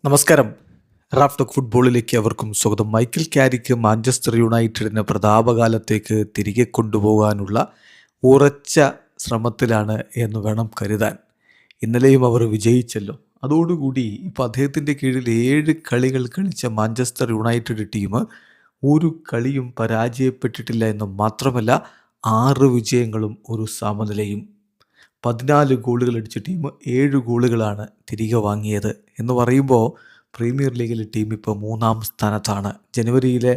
നമസ്കാരം. Raf talk ഫുട്ബോളിലേക്ക് അവർക്കും സ്വാഗതം. മൈക്കൽ ക്യാരിക്ക് മാഞ്ചസ്റ്റർ യുണൈറ്റഡിനെ പ്രതാപകാലത്തേക്ക് തിരികെ കൊണ്ടുപോകാനുള്ള ഉറച്ച ശ്രമത്തിലാണ് എന്ന് വേണം കരുതാൻ. ഇന്നലെയും അവർ വിജയിച്ചല്ലോ. അതോടുകൂടി ഇപ്പോൾ അദ്ദേഹത്തിൻ്റെ കീഴിൽ 7 കളികൾ കളിച്ച മാഞ്ചസ്റ്റർ യുണൈറ്റഡ് ടീം ഒരു കളിയും പരാജയപ്പെട്ടിട്ടില്ല എന്ന് മാത്രമല്ല 6 വിജയങ്ങളും ഒരു സമനിലയും. 14 ഗോളുകൾ അടിച്ച ടീം 7 ഗോളുകളാണ് തിരികെ വാങ്ങിയത് എന്ന് പറയുമ്പോൾ പ്രീമിയർ ലീഗിലെ ടീം ഇപ്പോൾ 3-ാം സ്ഥാനത്താണ്. ജനുവരിയിലെ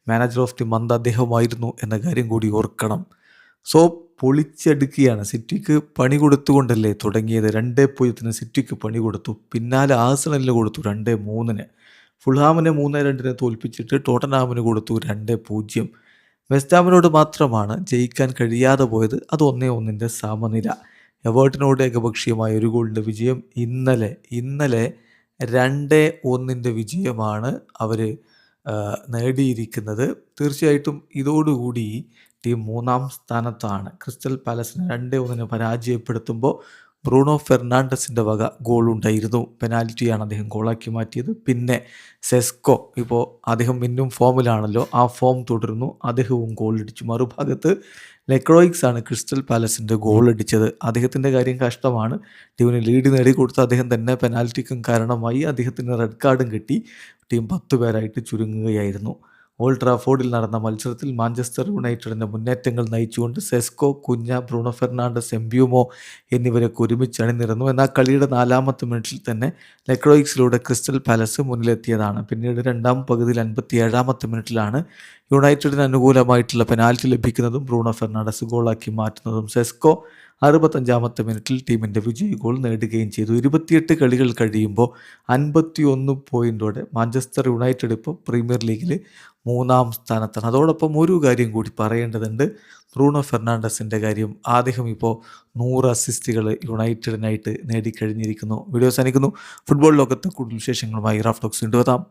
മാനേജർ ഓഫ് ദി മന്ത് അദ്ദേഹമായിരുന്നു എന്ന കാര്യം കൂടി ഓർക്കണം. സോ പൊളിച്ചെടുക്കുകയാണ്. സിറ്റിക്ക് പണി കൊടുത്തുകൊണ്ടല്ലേ തുടങ്ങിയത്. 2-0 സിറ്റിക്ക് പണി കൊടുത്തു. പിന്നാലെ ആഴ്സണലിന് കൊടുത്തു 2-3. ഫുൾഹാമിനെ 3-2 തോൽപ്പിച്ചിട്ട് ടോട്ടൻഹാമിന് കൊടുത്തു 2-0. വെസ്റ്റ് മാത്രമാണ് ജയിക്കാൻ കഴിയാതെ പോയത്. അത് 1-1 സമനില. എവേർട്ടനോട് ഏകപക്ഷീയമായ ഒരു ഗോളിൻ്റെ വിജയം. ഇന്നലെ 2-1 വിജയമാണ് അവർ നേടിയിരിക്കുന്നത്. തീർച്ചയായിട്ടും ഇതോടുകൂടി ടീം 3-ാം സ്ഥാനത്താണ്. ക്രിസ്റ്റൽ പാലസിനെ 2-1 പരാജയപ്പെടുത്തുമ്പോൾ ബ്രൂണോ ഫെർണാണ്ടസിൻ്റെ വക ഗോളുണ്ടായിരുന്നു. പെനാൽറ്റിയാണ് അദ്ദേഹം ഗോളാക്കി മാറ്റിയത്. പിന്നെ സെസ്കോ, ഇപ്പോൾ അദ്ദേഹം മിന്നും ഫോമിലാണല്ലോ, ആ ഫോം തുടരുന്നു. അദ്ദേഹവും ഗോളടിച്ചു. മറുഭാഗത്ത് ലെക്രോയിക്സ് ആണ് ക്രിസ്റ്റൽ പാലസിൻ്റെ ഗോളടിച്ചത്. അദ്ദേഹത്തിൻ്റെ കാര്യം കഷ്ടമാണ്. ടീമിന് ലീഡ് നേടിക്കൊടുത്ത അദ്ദേഹം തന്നെ പെനാൽറ്റിക്കും കാരണമായി. അദ്ദേഹത്തിന് റെഡ് കാർഡും കിട്ടി. ടീം 10 പേരായിട്ട് ചുരുങ്ങുകയായിരുന്നു. ഓൾഡ് ട്രാഫോർഡിൽ നടന്ന മത്സരത്തിൽ മാഞ്ചസ്റ്റർ യുണൈറ്റഡിൻ്റെ മുന്നേറ്റങ്ങൾ നയിച്ചുകൊണ്ട് സെസ്കോ, കുഞ്ഞ, ബ്രൂണോ ഫെർണാണ്ടസ്, എംബ്യൂമോ എന്നിവരൊക്കെ ഒരുമിച്ച് അണിനിരന്നു. എന്നാൽ കളിയുടെ 4-ാമത്തെ മിനിറ്റിൽ തന്നെ ലെക്രോയിക്സിലൂടെ ക്രിസ്റ്റൽ പാലസ് മുന്നിലെത്തിയതാണ്. പിന്നീട് 2-ാം പകുതിയിൽ 57-ാമത്തെ മിനിറ്റിലാണ് യുണൈറ്റഡിന് അനുകൂലമായിട്ടുള്ള പെനാൽറ്റി ലഭിക്കുന്നതും ബ്രൂണോ ഫെർണാണ്ടസ് ഗോളാക്കി മാറ്റുന്നതും. സെസ്കോ 65-ാമത്തെ മിനിറ്റിൽ ടീമിൻ്റെ വിജയ ഗോൾ നേടുകയും ചെയ്തു. 28 കളികൾ കഴിയുമ്പോൾ 51 പോയിൻറ്റോടെ മാഞ്ചസ്റ്റർ യുണൈറ്റഡ് ഇപ്പോൾ പ്രീമിയർ ലീഗിൽ 3-ാം സ്ഥാനത്താണ്. അതോടൊപ്പം ഒരു കാര്യം കൂടി പറയേണ്ടതുണ്ട്. ബ്രൂണോ ഫെർണാണ്ടസിൻ്റെ കാര്യം. അദ്ദേഹം ഇപ്പോൾ 100 അസിസ്റ്റുകൾ യുണൈറ്റഡിനായിട്ട് നേടിക്കഴിഞ്ഞിരിക്കുന്നു. വീഡിയോ അവസാനിക്കുന്നു. ഫുട്ബോൾ ലോകത്ത് കൂടുതൽ വിശേഷങ്ങളുമായി റാഫ് ടോക്സ് വീണ്ടും എത്താം.